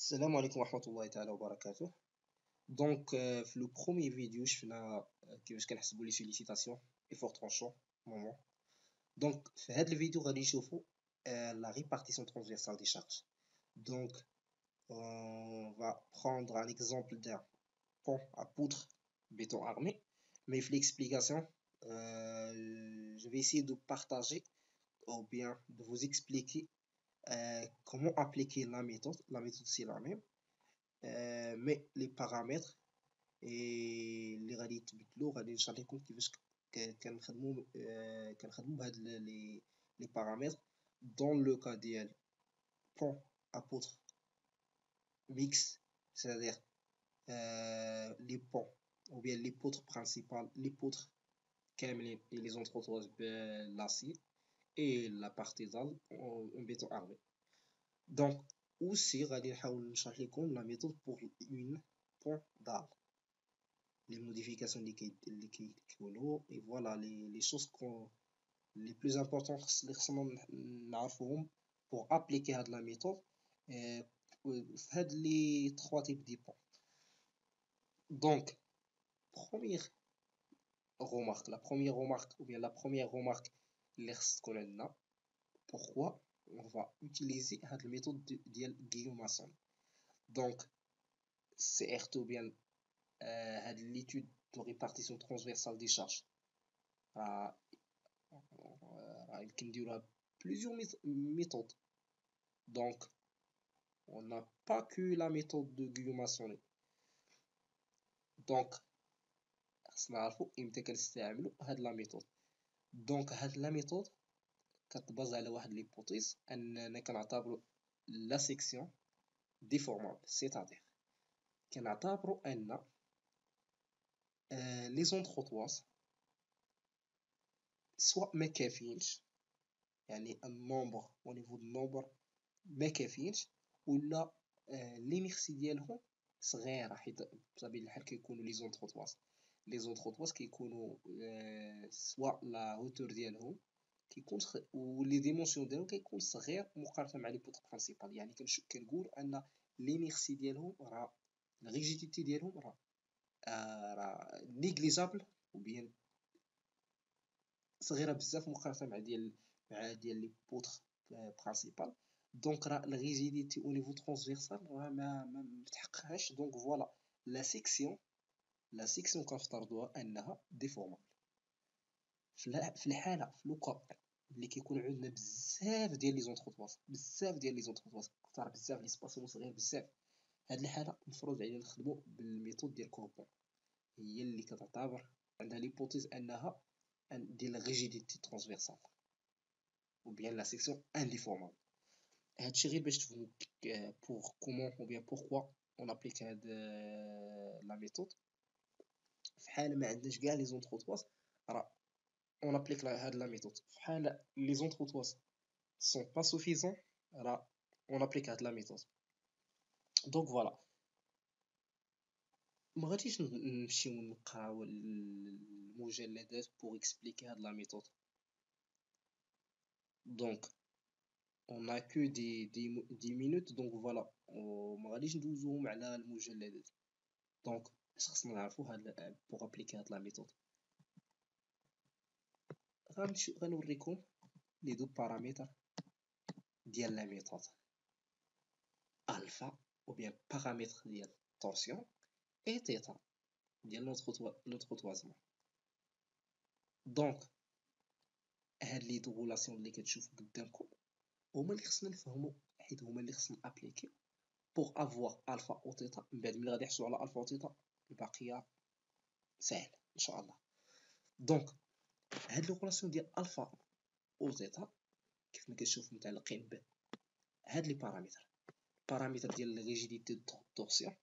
السلام عليكم ورحمة الله تعالى وبركاته. في لو بروميي فيديو شفنا كيفاش كنحسبوا لي سوليسيتاسيون اي فور ترونشون مومون. في هذا الفيديو غادي نشوفوا لا ريبارتيسيون ترانسفيرسال دي شارج. دونك on va prendre un exemple d'un pont à poutre béton armé, mais l'explication, je vais essayer de partager ou bien de vous expliquer comment appliquer la méthode. La méthode c'est la même, mais les paramètres اللي غادي يتبدلوا غادي نشرح لكم كيفاش كنخدموا بهاد لي بارامتر dans le cas ديال pont à poutre mixte, c'est-à-dire les ponts ou bien les poutres principales, les poutres كاملين et les entretoises l'acier et la partie dalle en béton armé. Donc aussi غادي نحاول نشرح لكم la méthode pour une pont dalle, les modifications اللي كيكونوا et voilà les choses les plus importantes اللي خصنا نعرفوهم pour appliquer هاد la méthode في هاد les trois types de ponts. Donc première remarque, la première remarque ou bien la première remarque اللي خص تكون عندنا, pourquoi on va utiliser هاد méthode ديال Guillaume-Masson. Donc certes ou bien هاد l'étude de répartition transversale des charges يمكن نديروها plusieurs méthodes. Donc on n'a pas que la méthode de Guillaume-Masson. Donc خصنا نعرفو امتى كنستعملو هاد لا ميثود. دونك هاد لا ميثود كتباز على واحد ليبوتيز اننا كنعتبرو لا سيكسيون ديفورمابل, سيتادير كنعتبرو ان لي زونتروطواز سوا ما كافيينش, يعني النومبر او نيفو دو النومبر ما كافيينش, ولا لي ميرسي ديالهم صغيره, حيت بطبيعه الحال كيكونوا لي زونتروطواز كيكونوا سوا لا هوتور ديالهم كيكون ولي ديمونسيون ديالهم كيكون صغير مقارنه مع لي بوط برينسيپال. يعني كنقول ان لي ميرسي ديالهم راه الريجيديتي ديالهم راه نيغليجابل او بيان صغيره بزاف مقارنه مع ديال لي بوط برينسيپال. دونك راه الريجيديتي او نيفو ترانسفيرسال راه ما متحققهاش. دونك فوالا لا سيكسيون كنفترضوها انها ديفورمابل في الحاله في لوكا اللي كيكون عندنا بزاف ديال لي زونتروطواز كثار بزاف لي سباسيون صغير بزاف. هاد الحاله المفروض علينا نخدموا بالميثود ديال كوربون, هي اللي كتعتبر عندها ليبوتيز انها ديال ريجيديتي ترانسفيرسال ou bien la section indéformable. هادشي غير باش تفهموا pour comment ou bien pourquoi on applique la méthode. في حال ما عندناش كاع لي زونتروطواز راه on applique la méthode. في حال les زونتروطواز sont pas suffisants راه on applique la méthode. Donc voilà, ما غاديش نمشيو نقراو المجلدات pour expliquer هاد la méthode. Donc on a que des minutes, donc voilà, ما غاديش ندوزوهم على المجلدات. دونك اش خصنا نعرفو هاد pour appliquer هاد la méthode. غنوريكم لي دو بارامتر ديال لا ميثود, الفا ou bien paramètre ديال torsion et θ ديال l'entretoisement. دونك هاد لي دو غولاسيون اللي كتشوفوا قدامكم هما اللي خصنا نفهموا, حيت هما اللي خصنا ابليكيو pour avoir alpha ou θ. من بعد ملي غادي نحصلوا على alpha و θ الباقيه سهل ان شاء الله. دونك هاد لي غولاسيون ديال الفا و θ كيف ما كتشوفوا متعلقين بهاد لي بارامتر ديال ريجيديتي دو تورسيون.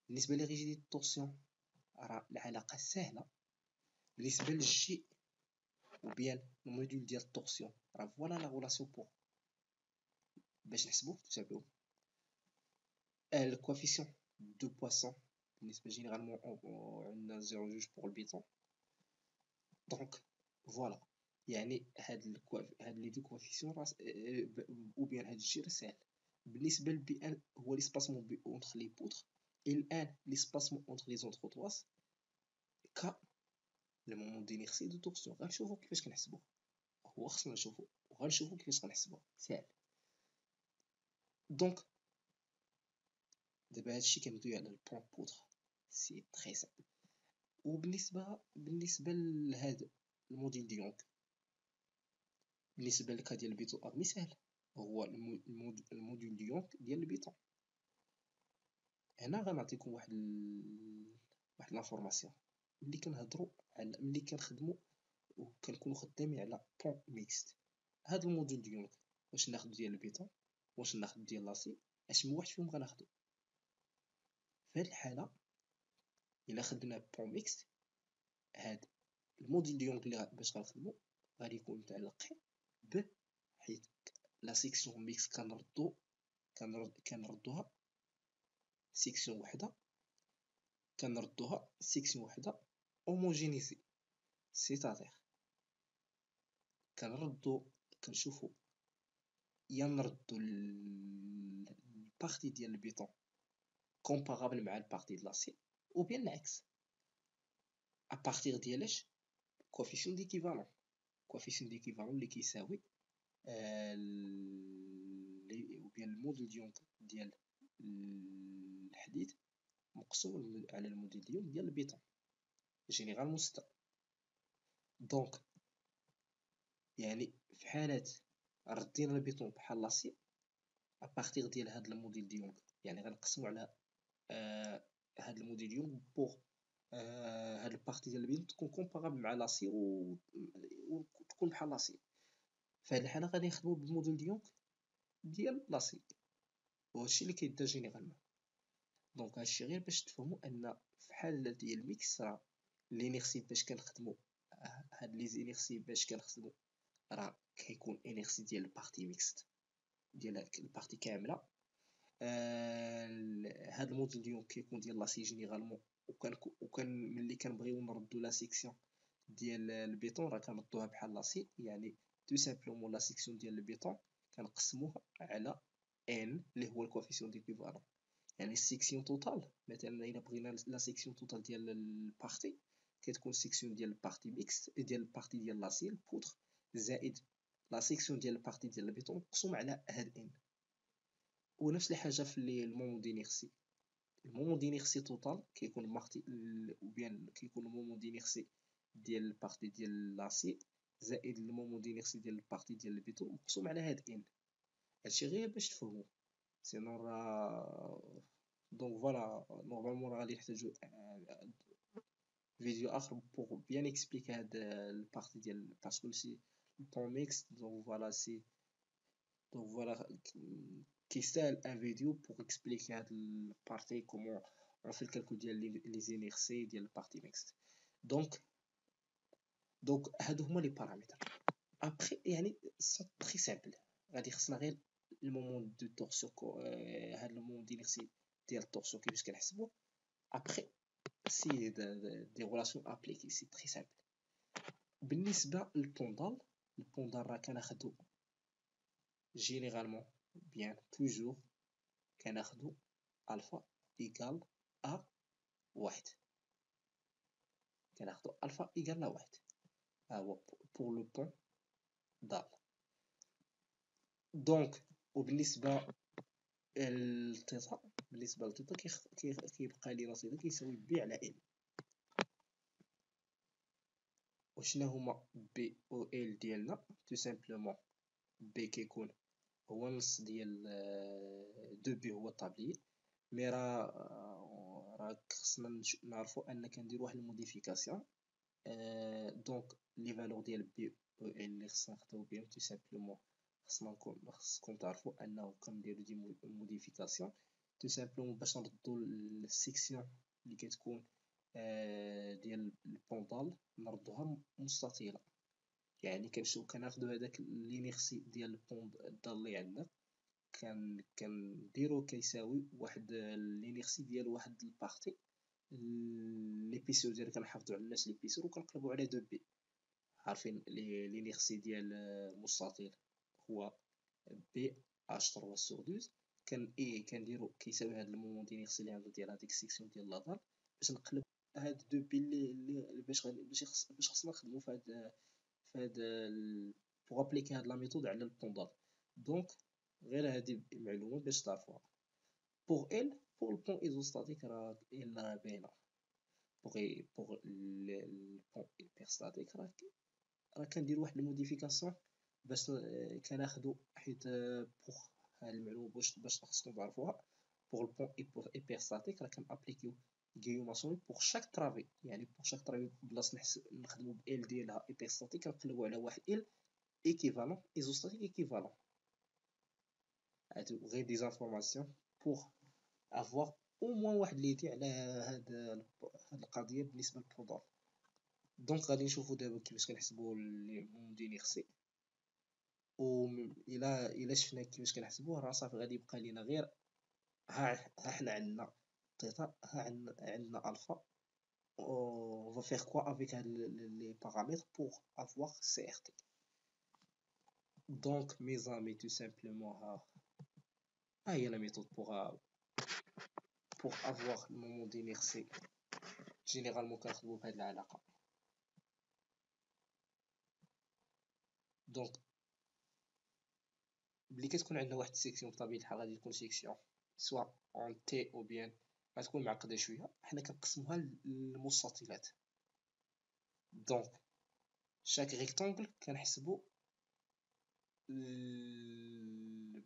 بالنسبه لي ريجيديتي دو تورسيون راه العلاقه سهله بالنسبه للجي ou bien le module ديال التورسيون, راه فوالا لا غولاسيون بور باش نحسبوا تتابعوا le coefficient de Poisson بالنسبه généralement عندنا 0.2 pour le béton. donc voilà, يعني هاد لي دو كوفيسيون ou bien هاد الشيء راه ساهل. بالنسبه لبي ان هو ليسباسمون اونتر لي بوتر، اي الان ليسباسمون اونتر لي زونتروتواس ك لو مومون دينيرسي دو تورسيون. غنشوفو كيفاش كنحسبوه، هو خصنا نشوفو وغنشوفو كيفاش غنحسبوه ساهل. دونك دابا هادشي كندويو على البون بوتر، سي تري سامبل. وبالنسبه لهاد الموديل ديونغ، بالنسبه للكا ديال البيتون ادمي ساهل، هو الموديل ديونغ ديال البيتون. هنا غنعطيكم واحد لافورماسيون. ملي كنخدموا وكنكونوا خدامين على بون ميكست، هاد الموديل ديونغ واش ناخذ ديال البيتون واش ناخذ ديال لاسي، اش واحد فيهم غناخذو؟ في هاد الحاله الا خدنا بون ميكست، هاد الموديل ديونغ اللي باش غنخدمو غادي يكون متعلق ب حيت لا سيكسيون ميكس كنردوها سيكسيون وحده، سيكسيون وحده هوموجينيزي، سيتادير كنشوفو يا نردو البارتي ديال البيتون كومبارابل مع البارتي ديال لاسي، او بيان العكس. ابارتيغ ديالاش؟ كوفيسيون ديكيفالون، كوفيسيون ديكيفالون اللي كيساوي او بيان الموديل ديال الحديد مقسوم على الموديل ديال البيتون جينيرالمون 6. دونك يعني في حالات ردينا البيتون بحال لاسي، ابارتيغ ديال هاد الموديل ديونغ يعني غنقسمو على هاد الموديل ديونغ بوغ هاد البارتي ديال البيتون تكون كومبارابل مع لاسي وتكون بحال لاسي. في هاد الحاله غادي نخدمو بالموديل ديال لاسي، وهادشي اللي كيدار جينيرالمون. دونك هادشي غير باش تفهموا ان في حال ديال الميكس راه لينيرسي باش كنخدمو هاد لي زينيرسي باش كنخدمو راه كيكون انيرسي ديال البارتي ميكست ديال البارتي كامله. هاد الموديل ديالو كيكون ديال لاسي جينيرالمون، وكان ملي كنبغيو نردو لا سيكسيون ديال البيتون راه كنردوها بحال لاسي، يعني تو سامبلومون لا سيكسيون ديال البيتون كنقسموها على ان اللي هو الكوفيسيون ديكيفالون. يعني السيكسيون توتال مثلا الا بغينا لا سيكسيون توتال ديال البارتي كتكون سيكسيون ديال البارتي ميكس ديال البارتي ديال لاسي البودر زائد لا سيكسيون ديال البارتي ديال البيتون مقسوم على هاد ان. ونفس الحاجه في المومون دينيرسي، المومون دينيرسي توتال كيكون مارتي او بيان كيكون المومون دينيرسي ديال البارتي ديال لاسي زائد المومون دينيرسي ديال البارتي ديال البيتون مقسوم على هاد ان. هادشي غير باش تفهموا، سينو راه دونك فوالا نورمالمون راه غادي نحتاجو فيديو اخر بوغ بيان اكسبليكي هاد البارتي ديال باسكو سي بون ميكس. دونك فوالا كيستاهل ان فيديو بوغ اكسبليكي هاد البارتي كومون اون في الكالكول ديال لي زينيرسي ديال البارتي ميكس. دونك هادو هما لي بارامتر. ابخي يعني سون تري سامبل، غادي خصنا غير المومون دو تورسيون هاد المومون دينيرسي ديال التورسيون كيفاش كنحسبوه. ابخي سي دي غولاسيون ابليكي سي تري سامبل. بالنسبه للبوندال، البوندال راه كناخدو جينيرالمون بيان توجور كناخدو الفا ايكال ا واحد، كناخدو الفا ايكال لا واحد، ها هو بور لو بون دال. دونك وبالنسبه للتيتا، بالنسبه للتيتا كيبقى لينا تيتا كيساوي بي على ال. وشنا هما بي او ال ديالنا؟ تو سامبلومون بي كيكون هو نص ديال دو بي هو الطابلي، مي راه خصنا نعرفو ان كندير واحد الموديفيكاسيون. دونك لي فالور ديال بي او ال اللي خصنا نخدمو بهم تو سامبلومون خصكم تعرفو انه كنديرو دي موديفيكاسيون تو سامبلومون باش نردو السيكسيون اللي كتكون ديال البوندال نردوها مستطيله. يعني كناخدو هداك لينيرسي ديال البوندال اللي عندنا كنديرو كيساوي واحد لينيرسي ديال واحد البارتي ليبيسور ديال كنحافظو على الناس ليبيسور وكنقلبو على دو بي. عارفين لينيرسي ديال مستطيل هو بي اش 3 سور 12 كنديرو كيساوي هاد المومون دينيرسي اللي عندو ديال هاديك السيكسيون ديال لافال باش نقلب هاد دو بي اللي باش خصنا نخدمو في هاد بوغ ابليكي هاد لا ميثود على البوندال. دونك غير هادي المعلومات باش تعرفوها. بوغ البون ايزوستاتيك راه الا باينه. بوغ البون ايبرستاتيك راه كندير واحد الموديفيكاسيون باش كناخدو حيت بوغ هاد المعلومه باش خصكم تعرفوها. بوغ البون ايبرستاتيك راه كنابليكيو غيوماسيون بوغ شاك ترافي، يعني بوغ شاك ترافي بلاصه نخدمو ال ديالها ايبرستاتيك كنقلبو على واحد ال équivalent isostatique équivalent. هادو غير دي زانفورماسيون بوغ افواغ او موان واحد ليدي على هاد القضيه بالنسبه للبودال. دونك غادي نشوفو دابا كيفاش كنحسبو لي مومون دينيرسي، و الا شفنا كيفاش كنحسبوه راه صافي غادي يبقى لينا غير ها حنا عندنا تيتا، ها عندنا الفا. on va faire quoi avec les paramètres pour avoir CRT. Donc mes amis, tout simplement il y a la méthode pour avoir le moment d'inertie. Généralement كنخدمو بهاد العلاقة. دونك ملي كتكون عندنا واحد السيكسيون بطبيعة الحال غادي تكون سيكسيون سوا اون تي او بيان غتكون معقدة شوية، حنا كنقسموها للمستطيلات. دونك شاك ريكتونغل كنحسبو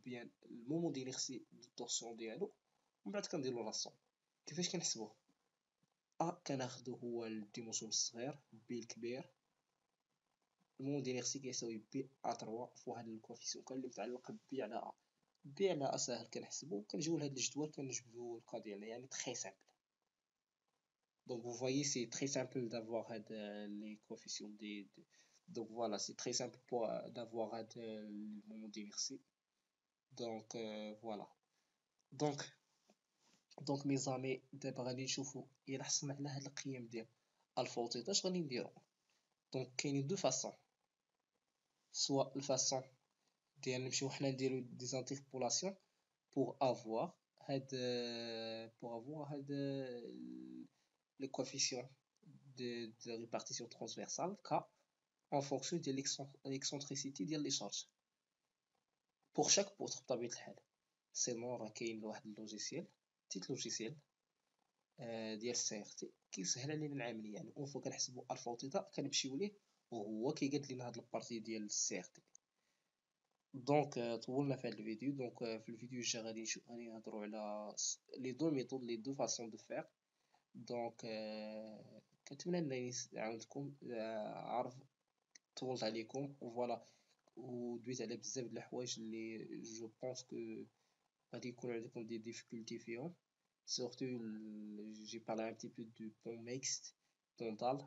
بيان المومون دينيرسي دو طورسيون ديالو ومن بعد كنديرو لاسون. كيفاش كنحسبوه؟ كناخدو هو الديمونسيون الصغير بي الكبير، المومون دينيرسي كيساوي بي ا3 فوا هاد الكوفيسيون اللي متعلق بي على ا. بي على ا ساهل كنحسبو، كنجيو لهاد الجدول كنجبدو الكا ديالنا، يعني تري سامبل. Donc vous voyez c'est très simple d'avoir les coefficients donc voilà c'est très simple pour d'avoir le moment d'inertie. Donc voilà. Donc mes amis دابا غادي نشوفو الى حصلنا على هاد القيم ديال الفا و تيتا اش غادي نديرو. دونك كاينين دو فاصون، سوا الفاصون ديال نمشيو حنا نديرو دي زانتربولاسيون pour avoir le coefficient de répartition transversale K en fonction de l'excentricité ديال les charges pour chaque poutre بطبيعة الحال. سينون راه كاين واحد اللوجيسيال تيت لوجيسيال ديال السي ار تي كيسهل علينا العمليه، يعني اون فوا كنحسبوا الفا و تيتا كنمشيو ليه وهو كيقاد لنا هاد البارتي ديال السي ار تي. دونك طولنا في هذا الفيديو. دونك في الفيديو الجاي غادي نهضروا على لي دو ميثود لي دو فاصون دو فير. دونك كنتمنى انني عاونتكم، عارف طولت عليكم فوالا ودويت على بزاف د الحوايج اللي جو بونس كو غادي يكون عندكم دي ديفيكولتي فيهم. Surtout j'ai parlé un petit peu du pont mixte, pontal.